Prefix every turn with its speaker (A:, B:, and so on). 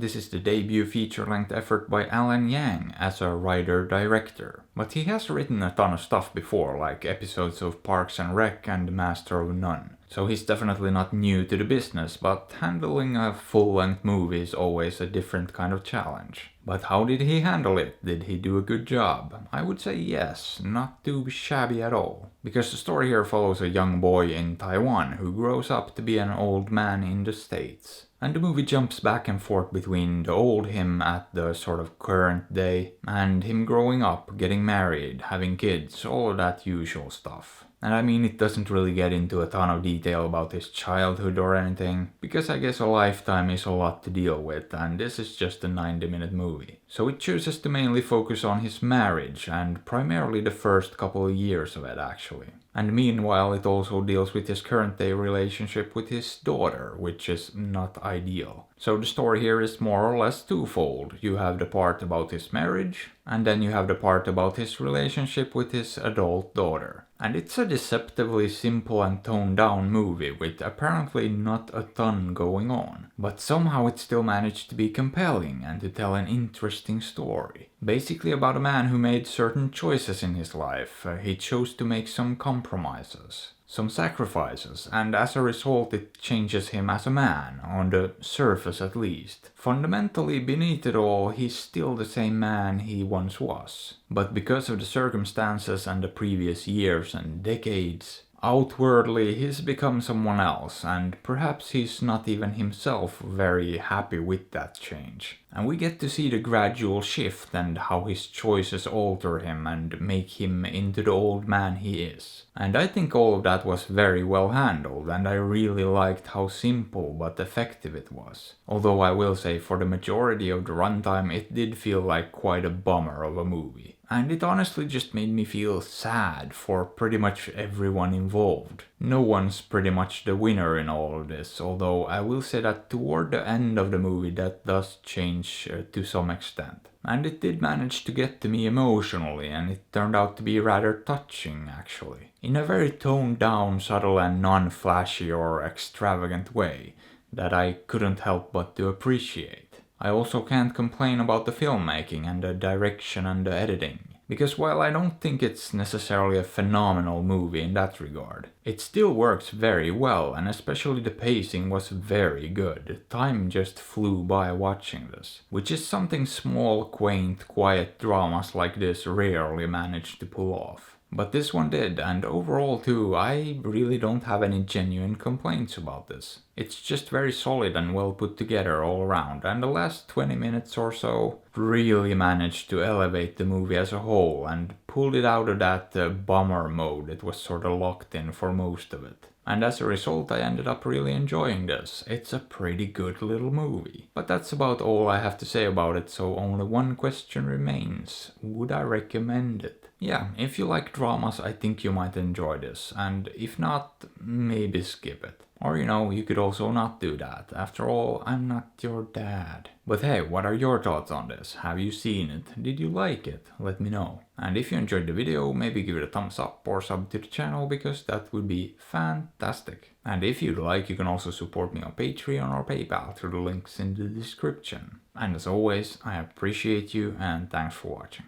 A: this is the debut feature-length effort by Alan Yang as a writer-director. But he has written a ton of stuff before, like episodes of Parks and Rec and Master of None. So he's definitely not new to the business, but handling a full-length movie is always a different kind of challenge. But how did he handle it? Did he do a good job? I would say yes, not too shabby at all. Because the story here follows a young boy in Taiwan who grows up to be an old man in the States. And the movie jumps back and forth between the old him at the sort of current day and him growing up, getting married, having kids, all of that usual stuff. And I mean, it doesn't really get into a ton of detail about his childhood or anything, because I guess a lifetime is a lot to deal with, and this is just a 90-minute movie. So it chooses to mainly focus on his marriage, and primarily the first couple of years of it actually. And meanwhile it also deals with his current day relationship with his daughter, which is not ideal. So the story here is more or less twofold. You have the part about his marriage, and then you have the part about his relationship with his adult daughter. And it's a deceptively simple and toned down movie with apparently not a ton going on. But somehow it still managed to be compelling and to tell an interesting story. Basically about a man who made certain choices in his life. He chose to make some compromises, some sacrifices, and as a result it changes him as a man, on the surface at least. Fundamentally beneath it all, he's still the same man he once was. But because of the circumstances and the previous years and decades, outwardly he's become someone else, and perhaps he's not even himself very happy with that change. And we get to see the gradual shift and how his choices alter him and make him into the old man he is. And I think all of that was very well handled, and I really liked how simple but effective it was. Although I will say for the majority of the runtime it did feel like quite a bummer of a movie. And it honestly just made me feel sad for pretty much everyone involved. No one's pretty much the winner in all of this, although I will say that toward the end of the movie that does change to some extent. And it did manage to get to me emotionally, and it turned out to be rather touching actually. In a very toned down, subtle and non-flashy or extravagant way that I couldn't help but to appreciate. I also can't complain about the filmmaking and the direction and the editing, because while I don't think it's necessarily a phenomenal movie in that regard, it still works very well, and especially the pacing was very good. Time just flew by watching this, which is something small, quaint, quiet dramas like this rarely manage to pull off. But this one did, and overall too, I really don't have any genuine complaints about this. It's just very solid and well put together all around, and the last 20 minutes or so really managed to elevate the movie as a whole and pulled it out of that bummer mode it was sort of locked in for most of it. And as a result I ended up really enjoying this. It's a pretty good little movie. But that's about all I have to say about it, so only one question remains. Would I recommend it? Yeah, if you like dramas I think you might enjoy this, and if not, maybe skip it. Or you could also not do that. After all, I'm not your dad. But hey, what are your thoughts on this? Have you seen it? Did you like it? Let me know. And if you enjoyed the video, maybe give it a thumbs up or sub to the channel, because that would be fantastic. And if you'd like, you can also support me on Patreon or PayPal through the links in the description. And as always, I appreciate you and thanks for watching.